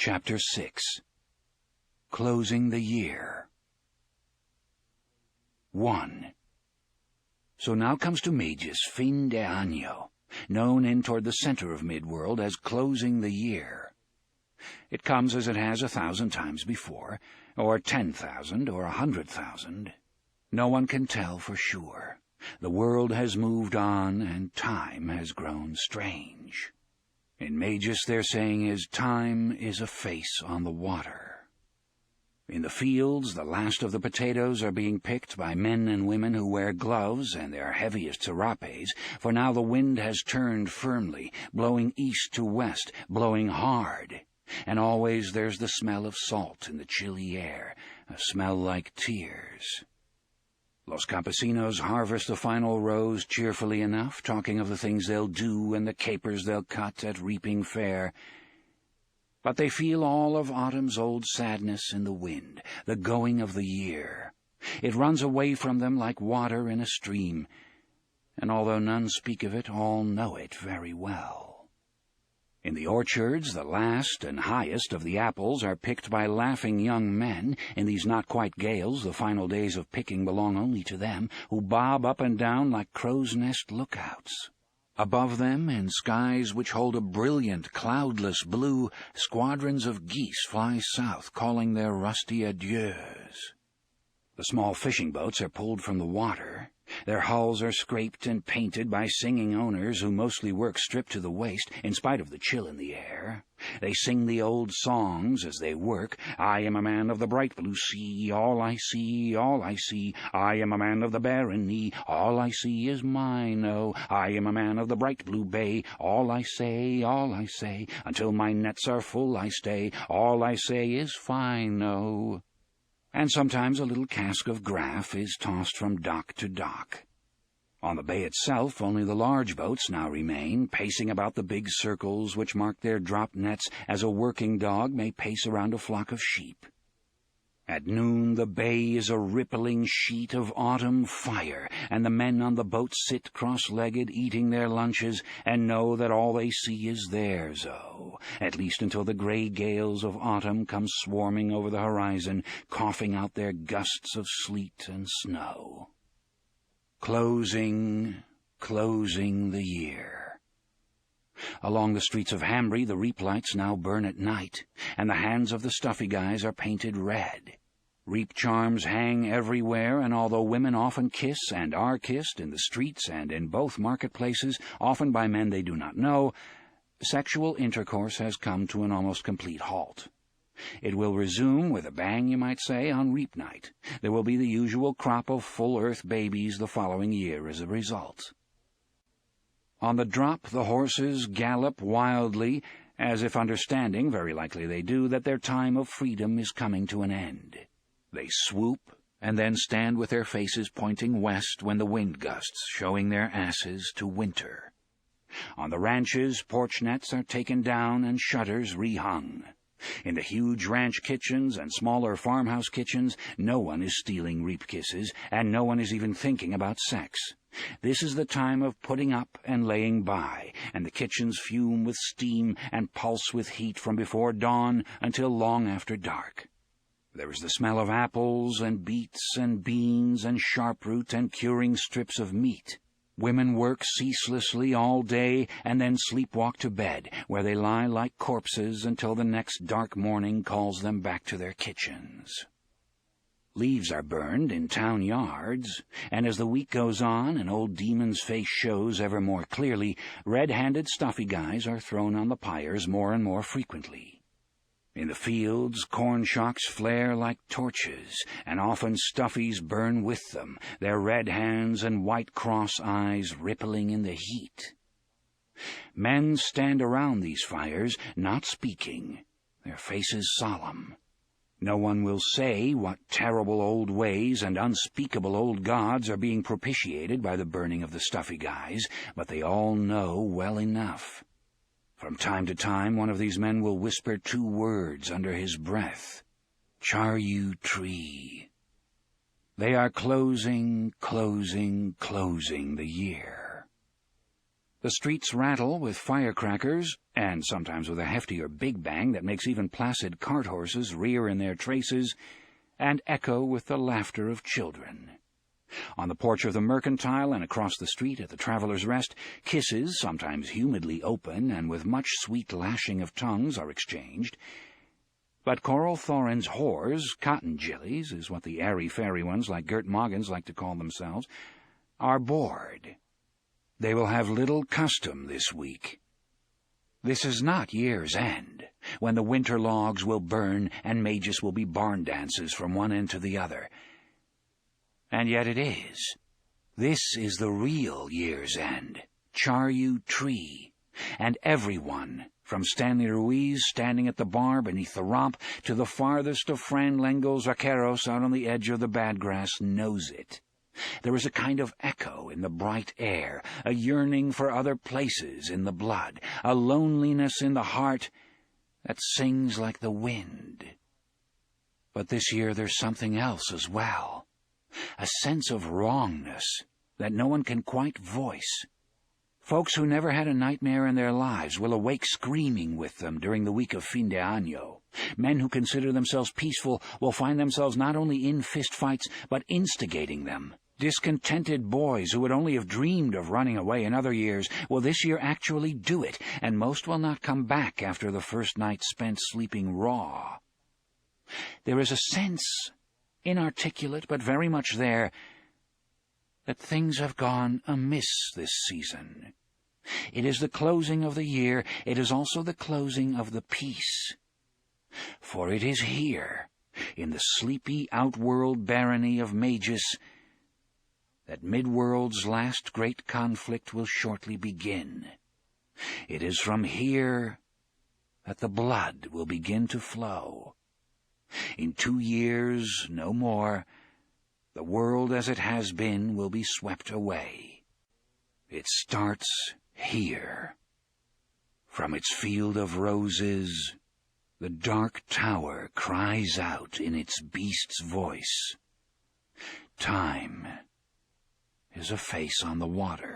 Chapter 6. Closing the Year. 1. So now comes to Mejis fin de año, known in toward the center of Midworld as closing the year. It comes as it has 1,000 times before, or 10,000, or 100,000. No one can tell for sure. The world has moved on, and time has grown strange. In Mejis their saying is, time is a face on the water. In the fields, the last of the potatoes are being picked by men and women who wear gloves and their heaviest serapes, for now the wind has turned firmly, blowing east to west, blowing hard, and always there's the smell of salt in the chilly air, a smell like tears. Los campesinos harvest the final rows cheerfully enough, talking of the things they'll do and the capers they'll cut at reaping fair. But they feel all of autumn's old sadness in the wind, the going of the year. It runs away from them like water in a stream, and although none speak of it, all know it very well. In the orchards, the last and highest of the apples are picked by laughing young men. In these not-quite gales, the final days of picking belong only to them, who bob up and down like crow's nest lookouts. Above them, in skies which hold a brilliant, cloudless blue, squadrons of geese fly south, calling their rusty adieus. The small fishing boats are pulled from the water. Their hulls are scraped and painted by singing owners who mostly work stripped to the waist, in spite of the chill in the air. They sing the old songs as they work. I am a man of the bright blue sea, all I see, all I see. I am a man of the barren knee, all I see is mine, oh. I am a man of the bright blue bay, all I say, until my nets are full I stay, all I say is fine, oh. And sometimes a little cask of graff is tossed from dock to dock. On the bay itself, only the large boats now remain, pacing about the big circles which mark their drop nets as a working dog may pace around a flock of sheep. At noon the bay is a rippling sheet of autumn fire, and the men on the boat sit cross-legged eating their lunches and know that all they see is theirs, oh, at least until the gray gales of autumn come swarming over the horizon, coughing out their gusts of sleet and snow. Closing the year. Along the streets of Hambry the reap lights now burn at night, and the hands of the stuffy guys are painted red. Reap charms hang everywhere, and although women often kiss and are kissed in the streets and in both marketplaces, often by men they do not know, sexual intercourse has come to an almost complete halt. It will resume with a bang, you might say, on reap night. There will be the usual crop of full-earth babies the following year as a result. On the drop the horses gallop wildly, as if understanding, very likely they do, that their time of freedom is coming to an end. They swoop, and then stand with their faces pointing west when the wind gusts, showing their asses to winter. On the ranches, porch nets are taken down and shutters rehung. In the huge ranch kitchens and smaller farmhouse kitchens, no one is stealing reap kisses, and no one is even thinking about sex. This is the time of putting up and laying by, and the kitchens fume with steam and pulse with heat from before dawn until long after dark. There is the smell of apples and beets and beans and sharp-root and curing strips of meat. Women work ceaselessly all day and then sleepwalk to bed, where they lie like corpses until the next dark morning calls them back to their kitchens. Leaves are burned in town yards, and as the week goes on and old Demon's face shows ever more clearly, red-handed stuffy guys are thrown on the pyres more and more frequently. In the fields, corn shocks flare like torches, and often stuffies burn with them, their red hands and white cross eyes rippling in the heat. Men stand around these fires, not speaking, their faces solemn. No one will say what terrible old ways and unspeakable old gods are being propitiated by the burning of the stuffy guys, but they all know well enough. From time to time, one of these men will whisper 2 words under his breath. Charyu tree. They are closing the year. The streets rattle with firecrackers, and sometimes with a heftier big bang that makes even placid cart horses rear in their traces, and echo with the laughter of children. On the porch of the Mercantile and across the street at the Traveller's Rest, kisses, sometimes humidly open and with much sweet lashing of tongues, are exchanged. But Coral Thorin's whores, cotton gillies, is what the airy-fairy ones like Gert Moggins like to call themselves, are bored. They will have little custom this week. This is not year's end, when the winter logs will burn and Mejis will be barn dances from one end to the other. And yet it is. This is the real year's end, Charyu Tree, and everyone, from Stanley Ruiz standing at the bar beneath the romp to the farthest of Fran Lengo's vaqueros out on the edge of the bad grass, knows it. There is a kind of echo in the bright air, a yearning for other places in the blood, a loneliness in the heart that sings like the wind. But this year there's something else as well, a sense of wrongness that no one can quite voice. Folks who never had a nightmare in their lives will awake screaming with them during the week of fin de año. Men who consider themselves peaceful will find themselves not only in fistfights, but instigating them. Discontented boys who would only have dreamed of running away in other years will this year actually do it, and most will not come back after the first night spent sleeping raw. There is a sense, inarticulate but very much there, that things have gone amiss this season. It is the closing of the year, it is also the closing of the peace. For it is here, in the sleepy outworld barony of Mejis, that Midworld's last great conflict will shortly begin. It is from here that the blood will begin to flow. In 2 years, no more, the world as it has been will be swept away. It starts here. From its field of roses, the dark tower cries out in its beast's voice. Time is a face on the water.